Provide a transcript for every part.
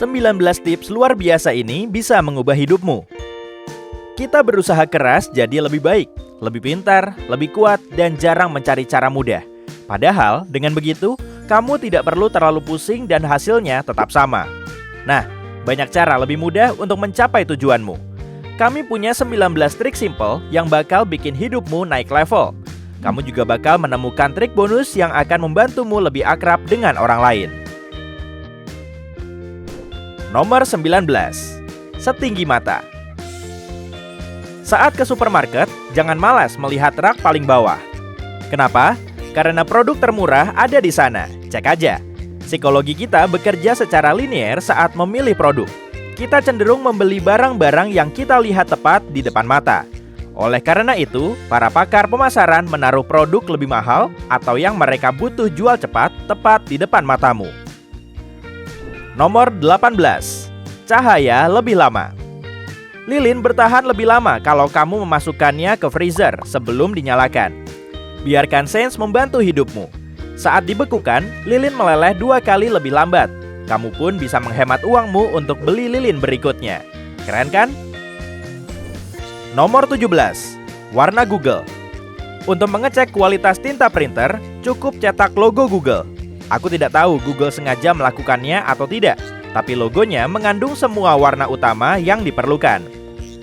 19 tips luar biasa ini bisa mengubah hidupmu. Kita berusaha keras jadi lebih baik, lebih pintar, lebih kuat, dan jarang mencari cara mudah. Padahal, dengan begitu, kamu tidak perlu terlalu pusing dan hasilnya tetap sama. Nah, banyak cara lebih mudah untuk mencapai tujuanmu. Kami punya 19 trik simple yang bakal bikin hidupmu naik level. Kamu juga bakal menemukan trik bonus yang akan membantumu lebih akrab dengan orang lain. Nomor 19. Setinggi mata. Saat ke supermarket, jangan malas melihat rak paling bawah. Kenapa? Karena produk termurah ada di sana. Cek aja. Psikologi kita bekerja secara linier saat memilih produk. Kita cenderung membeli barang-barang yang kita lihat tepat di depan mata. Oleh karena itu, para pakar pemasaran menaruh produk lebih mahal atau yang mereka butuh jual cepat tepat di depan matamu. Nomor 18. Cahaya lebih lama. Lilin bertahan lebih lama kalau kamu memasukkannya ke freezer sebelum dinyalakan. Biarkan sains membantu hidupmu. Saat dibekukan, lilin meleleh 2 kali lebih lambat. Kamu pun bisa menghemat uangmu untuk beli lilin berikutnya. Keren kan? Nomor 17. Warna Google. Untuk mengecek kualitas tinta printer, cukup cetak logo Google. Aku tidak tahu Google sengaja melakukannya atau tidak, tapi logonya mengandung semua warna utama yang diperlukan.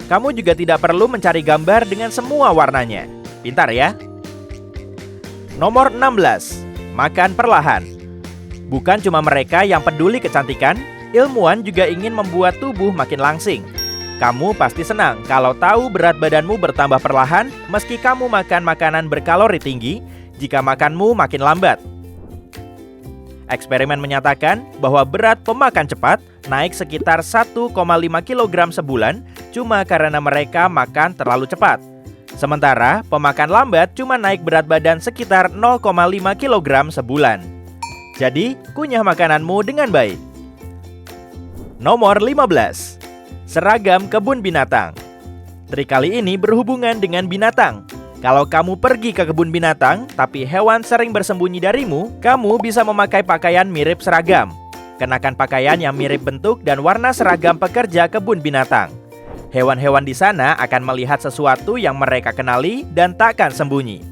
Kamu juga tidak perlu mencari gambar dengan semua warnanya. Pintar ya? Nomor 16. Makan perlahan. Bukan cuma mereka yang peduli kecantikan, ilmuwan juga ingin membuat tubuh makin langsing. Kamu pasti senang kalau tahu berat badanmu bertambah perlahan meski kamu makan makanan berkalori tinggi jika makanmu makin lambat. Eksperimen menyatakan bahwa berat pemakan cepat naik sekitar 1,5 kg sebulan cuma karena mereka makan terlalu cepat. Sementara pemakan lambat cuma naik berat badan sekitar 0,5 kg sebulan. Jadi, kunyah makananmu dengan baik. Nomor 15. Seragam kebun binatang. Trik kali ini berhubungan dengan binatang. Kalau kamu pergi ke kebun binatang, tapi hewan sering bersembunyi darimu, kamu bisa memakai pakaian mirip seragam. Kenakan pakaian yang mirip bentuk dan warna seragam pekerja kebun binatang. Hewan-hewan di sana akan melihat sesuatu yang mereka kenali dan takkan sembunyi.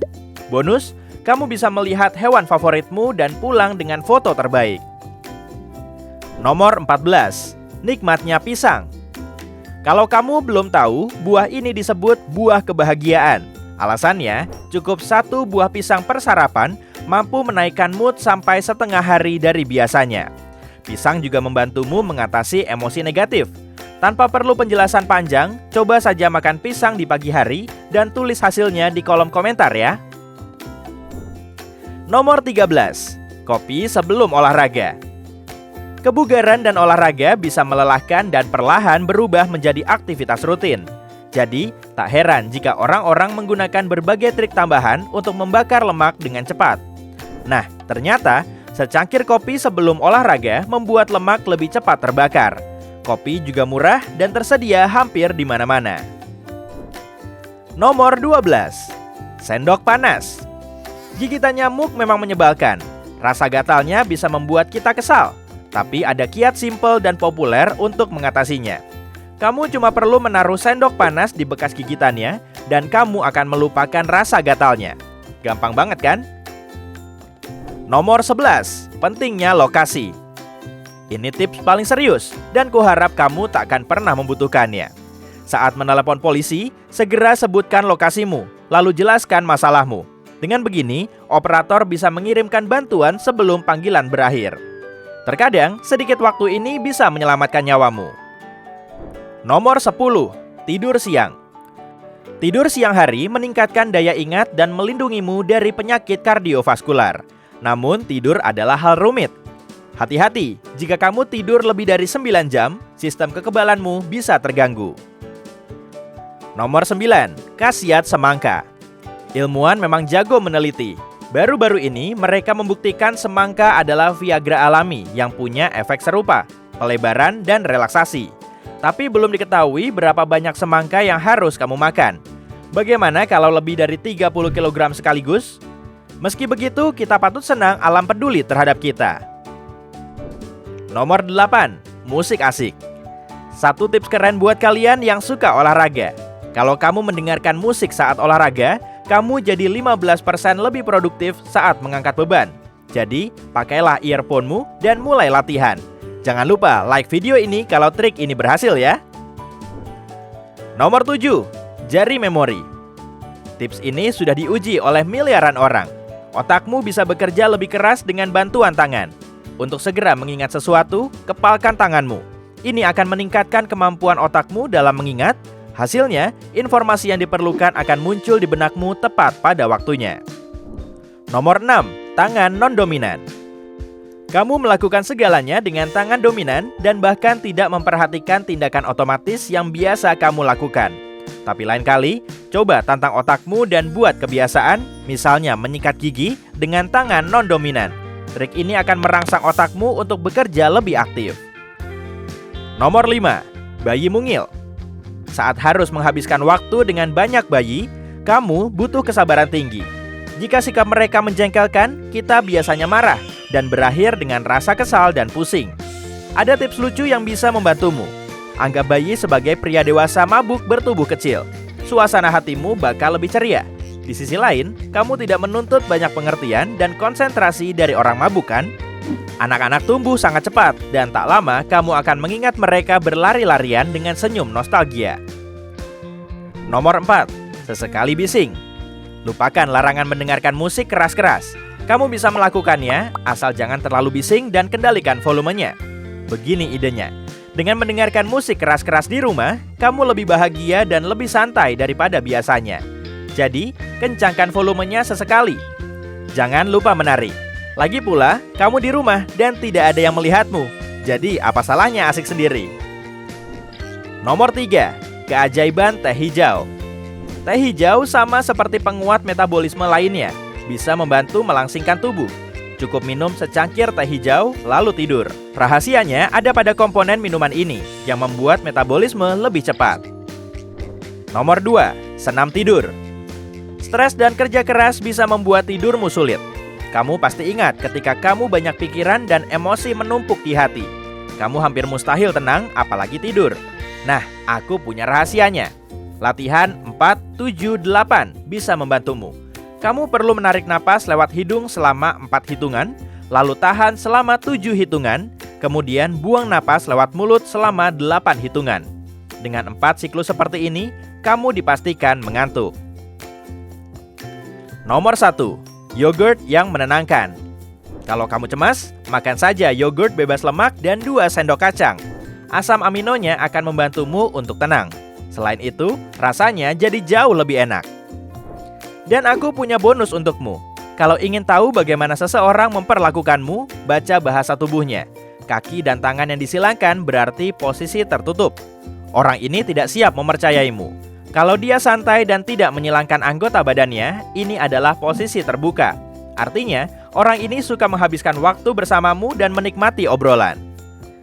Bonus, kamu bisa melihat hewan favoritmu dan pulang dengan foto terbaik. Nomor 14. Nikmatnya pisang. Kalau kamu belum tahu, buah ini disebut buah kebahagiaan. Alasannya, cukup 1 buah pisang per sarapan mampu menaikkan mood sampai setengah hari dari biasanya. Pisang juga membantumu mengatasi emosi negatif. Tanpa perlu penjelasan panjang, coba saja makan pisang di pagi hari dan tulis hasilnya di kolom komentar ya. Nomor 13. Kopi sebelum olahraga. Kebugaran dan olahraga bisa melelahkan dan perlahan berubah menjadi aktivitas rutin. Jadi, tak heran jika orang-orang menggunakan berbagai trik tambahan untuk membakar lemak dengan cepat. Nah, ternyata secangkir kopi sebelum olahraga membuat lemak lebih cepat terbakar. Kopi juga murah dan tersedia hampir di mana-mana. Nomor 12. Sendok panas. Gigitan nyamuk memang menyebalkan. Rasa gatalnya bisa membuat kita kesal. Tapi ada kiat simple dan populer untuk mengatasinya. Kamu cuma perlu menaruh sendok panas di bekas gigitannya dan kamu akan melupakan rasa gatalnya. Gampang banget kan? Nomor 11. Pentingnya lokasi. Ini tips paling serius dan kuharap kamu tak akan pernah membutuhkannya. Saat menelepon polisi, segera sebutkan lokasimu, lalu jelaskan masalahmu. Dengan begini, operator bisa mengirimkan bantuan sebelum panggilan berakhir. Terkadang, sedikit waktu ini bisa menyelamatkan nyawamu. Nomor 10. Tidur siang. Tidur siang hari meningkatkan daya ingat dan melindungimu dari penyakit kardiovaskular. Namun, tidur adalah hal rumit. Hati-hati, jika kamu tidur lebih dari 9 jam, sistem kekebalanmu bisa terganggu. Nomor 9. Khasiat semangka. Ilmuwan memang jago meneliti. Baru-baru ini, mereka membuktikan semangka adalah Viagra alami yang punya efek serupa, pelebaran dan relaksasi. Tapi belum diketahui berapa banyak semangka yang harus kamu makan. Bagaimana kalau lebih dari 30 kg sekaligus? Meski begitu, kita patut senang alam peduli terhadap kita. Nomor 8. musik asik. Satu tips keren buat kalian yang suka olahraga. Kalau kamu mendengarkan musik saat olahraga, kamu jadi 15% lebih produktif saat mengangkat beban. Jadi, pakailah earphone-mu dan mulai latihan. Jangan lupa like video ini kalau trik ini berhasil ya. Nomor 7, jari memori. Tips ini sudah diuji oleh miliaran orang. Otakmu bisa bekerja lebih keras dengan bantuan tangan. Untuk segera mengingat sesuatu, kepalkan tanganmu. Ini akan meningkatkan kemampuan otakmu dalam mengingat. Hasilnya, informasi yang diperlukan akan muncul di benakmu tepat pada waktunya. Nomor 6, tangan non-dominan. Kamu melakukan segalanya dengan tangan dominan dan bahkan tidak memperhatikan tindakan otomatis yang biasa kamu lakukan. Tapi lain kali, coba tantang otakmu dan buat kebiasaan, misalnya menyikat gigi dengan tangan non-dominan. Trik ini akan merangsang otakmu untuk bekerja lebih aktif. Nomor 5, bayi mungil. Saat harus menghabiskan waktu dengan banyak bayi, kamu butuh kesabaran tinggi. Jika sikap mereka menjengkelkan, kita biasanya marah dan berakhir dengan rasa kesal dan pusing. Ada tips lucu yang bisa membantumu. Anggap bayi sebagai pria dewasa mabuk bertubuh kecil. Suasana hatimu bakal lebih ceria. Di sisi lain, kamu tidak menuntut banyak pengertian dan konsentrasi dari orang mabuk kan? Anak-anak tumbuh sangat cepat dan tak lama kamu akan mengingat mereka berlari-larian dengan senyum nostalgia. Nomor 4, sesekali bising. Lupakan larangan mendengarkan musik keras-keras. Kamu bisa melakukannya asal jangan terlalu bising dan kendalikan volumenya. Begini idenya. Dengan mendengarkan musik keras-keras di rumah, kamu lebih bahagia dan lebih santai daripada biasanya. Jadi, kencangkan volumenya sesekali. Jangan lupa menari. Lagi pula, kamu di rumah dan tidak ada yang melihatmu. Jadi, apa salahnya asik sendiri? Nomor 3, keajaiban teh hijau. Teh hijau sama seperti penguat metabolisme lainnya, bisa membantu melangsingkan tubuh. Cukup minum secangkir teh hijau, lalu tidur. Rahasianya ada pada komponen minuman ini, yang membuat metabolisme lebih cepat. Nomor 2, senam tidur. Stres dan kerja keras bisa membuat tidurmu sulit. Kamu pasti ingat ketika kamu banyak pikiran dan emosi menumpuk di hati. Kamu hampir mustahil tenang, apalagi tidur. Nah, aku punya rahasianya. Latihan 4-7-8 bisa membantumu. Kamu perlu menarik napas lewat hidung selama 4 hitungan, lalu tahan selama 7 hitungan, kemudian buang napas lewat mulut selama 8 hitungan. Dengan 4 siklus seperti ini, kamu dipastikan mengantuk. Nomor 1, yogurt yang menenangkan. Kalau kamu cemas, makan saja yogurt bebas lemak dan 2 sendok kacang. Asam aminonya akan membantumu untuk tenang. Selain itu, rasanya jadi jauh lebih enak. Dan aku punya bonus untukmu. Kalau ingin tahu bagaimana seseorang memperlakukanmu, baca bahasa tubuhnya. Kaki dan tangan yang disilangkan berarti posisi tertutup. Orang ini tidak siap mempercayaimu. Kalau dia santai dan tidak menyilangkan anggota badannya, ini adalah posisi terbuka. Artinya, orang ini suka menghabiskan waktu bersamamu dan menikmati obrolan.